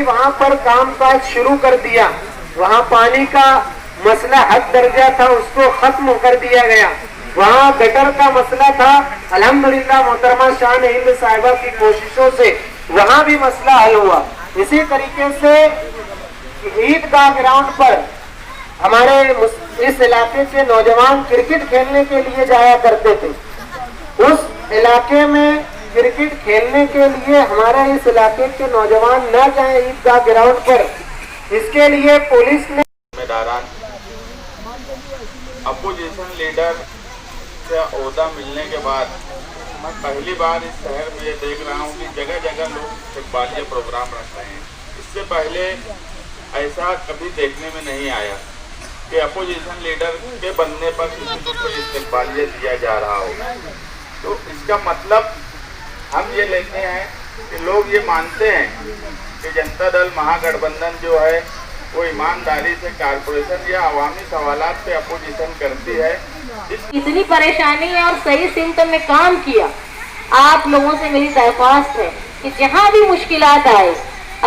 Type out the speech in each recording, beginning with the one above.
وہاں پر کام کاج شروع کر دیا. وہاں پانی کا مسئلہ حد درجہ تھا, اس کو ختم کر دیا گیا. وہاں گٹر کا مسئلہ تھا, الحمدللہ محترمہ شان ہند صاحبہ کی کوششوں سے وہاں بھی مسئلہ حل ہوا. اسی طریقے سے عیدگاہ گراؤنڈ پر ہمارے اس علاقے سے نوجوان کرکٹ کھیلنے کے لیے جایا کرتے تھے. اس علاقے میں کرکٹ کھیلنے کے لیے ہمارے اس علاقے کے نوجوان نہ جائیں عیدگاہ گراؤنڈ پر, اس کے لیے پولیس نے ذمہ داران اپوزیشن لیڈر سے عہدہ ملنے کے بعد میں پہلی بار اس شہر میں یہ دیکھ رہا ہوں کہ جگہ جگہ لوگ استقبالیہ پروگرام رکھ رہے ہیں. اس سے پہلے ایسا کبھی دیکھنے میں نہیں آیا کہ اپوزیشن لیڈر کے بننے پر کسی کو کوئی استقبالیہ دیا جا رہا ہو. تو اس کا مطلب ہم یہ لیتے ہیں کہ لوگ یہ مانتے ہیں کہ جنتا دل مہا گٹھ بندھن جو ہے وہ ایمانداری سے کارپوریشن یا عوامی سوالات پہ اپوزیشن کرتی ہے. اتنی پریشانی ہے اور صحیح سمت میں کام کیا. آپ لوگوں سے میری درخواست ہے کہ جہاں بھی مشکلات آئے,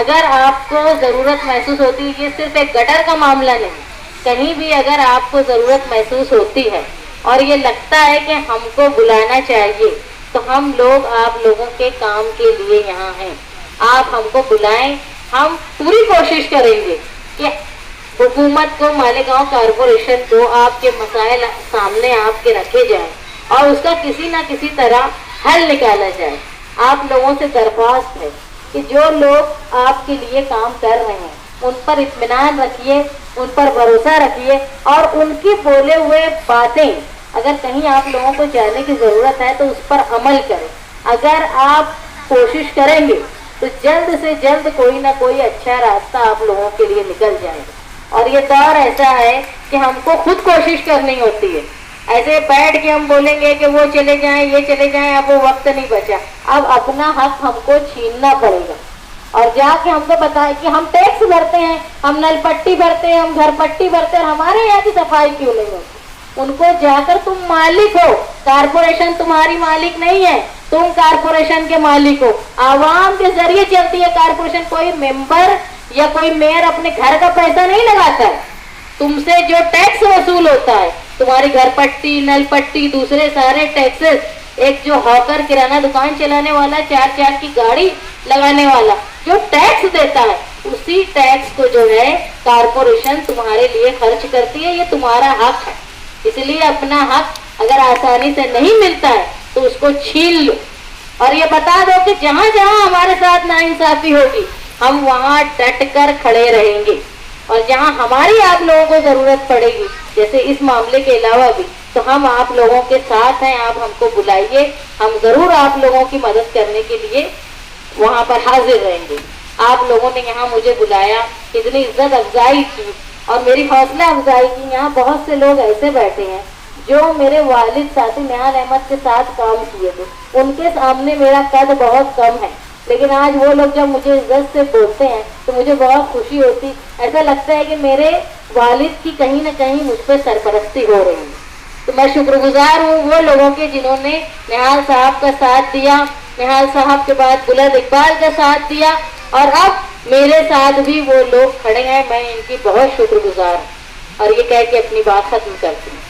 اگر آپ کو ضرورت محسوس ہوتی ہے, یہ صرف ایک گٹر کا معاملہ نہیں, کہیں بھی اگر آپ کو ضرورت محسوس ہوتی ہے اور یہ لگتا ہے کہ ہم کو بلانا چاہیے, تو ہم لوگ آپ لوگوں کے کام کے لیے یہاں ہیں. آپ ہم کو بلائیں, ہم پوری کوشش کریں گے کہ حکومت کو, مالیگاؤں کارپوریشن کو آپ کے مسائل سامنے آپ کے رکھے جائیں اور اس کا کسی نہ کسی طرح حل نکالا جائے. آپ لوگوں سے درخواست ہے کہ جو لوگ آپ کے لیے کام کر رہے ہیں ان پر اطمینان رکھیے, ان پر بھروسہ رکھیے اور ان کی بولے ہوئے باتیں اگر کہیں آپ لوگوں کو جانے کی ضرورت ہے تو اس پر عمل کریں. اگر آپ کوشش کریں گے تو جلد سے جلد کوئی نہ کوئی اچھا راستہ آپ لوگوں کے لیے نکل جائے گا. اور یہ دور ایسا ہے کہ ہم کو خود کوشش کرنی ہوتی ہے. ایسے بیٹھ کے ہم بولیں گے کہ وہ چلے جائیں, یہ چلے جائیں, اب وہ وقت نہیں بچا. اب اپنا حق ہم کو چھیننا پڑے گا اور جا کے ہم کو بتائیں کہ ہم ٹیکس بھرتے ہیں, ہم نل پٹی بھرتے ہیں, ہم گھر پٹی بھرتے ہیں, ہمارے یہاں کی صفائی کیوں نہیں ہوتی. ان کو جا کر تم مالک ہو, کارپوریشن تمہاری مالک نہیں ہے, تم کارپوریشن کے مالک ہو. عوام کے ذریعے چلتی ہے کارپوریشن. کوئی ممبر یا کوئی میئر اپنے گھر کا پیسہ نہیں لگاتا ہے. تم سے جو ٹیکس وصول ہوتا ہے, تمہاری گھر پٹی, نل پٹی, دوسرے سارے ٹیکسز, ایک جو ہاکر کرانہ دکان چلانے والا, 4 کی گاڑی لگانے والا جو ٹیکس دیتا ہے, اسی ٹیکس کو جو ہے کارپوریشن تمہارے لیے خرچ کرتی ہے. یہ تمہارا حق ہے, اس لیے اپنا حق اگر آسانی سے نہیں ملتا ہے تو اس کو چھین لو. اور یہ بتا دو کہ جہاں جہاں ہمارے ساتھ ناانصافی ہوگی ہم وہاں ڈٹ کر کھڑے رہیں گے. اور جہاں ہماری آپ لوگوں کو ضرورت پڑے گی, جیسے اس معاملے کے علاوہ بھی, تو ہم آپ لوگوں کے ساتھ ہیں. آپ ہم کو بلائیے, ہم ضرور آپ لوگوں کی مدد کرنے کے لیے وہاں پر حاضر رہیں گے. آپ لوگوں نے یہاں مجھے بلایا, اتنی عزت افزائی کی اور میری حوصلہ افزائی کی. یہاں بہت سے لوگ ایسے بیٹھے ہیں جو میرے والد ساتھی نہال احمد کے ساتھ کام کیے تھے, ان کے سامنے میرا قد بہت کم ہے, لیکن آج وہ لوگ جب مجھے عزت سے بولتے ہیں تو مجھے بہت خوشی ہوتی. ایسا لگتا ہے کہ میرے والد کی کہیں نہ کہیں مجھ پہ سرپرستی ہو رہی ہے. تو میں شکر گزار ہوں وہ لوگوں کے جنہوں نے نہال صاحب کا ساتھ دیا, نہال صاحب کے بعد بلند اقبال کا ساتھ دیا, اور اب میرے ساتھ بھی وہ لوگ کھڑے ہیں. میں ان کی بہت شکر گزار ہوں اور یہ کہہ کے اپنی بات ختم کرتی ہوں.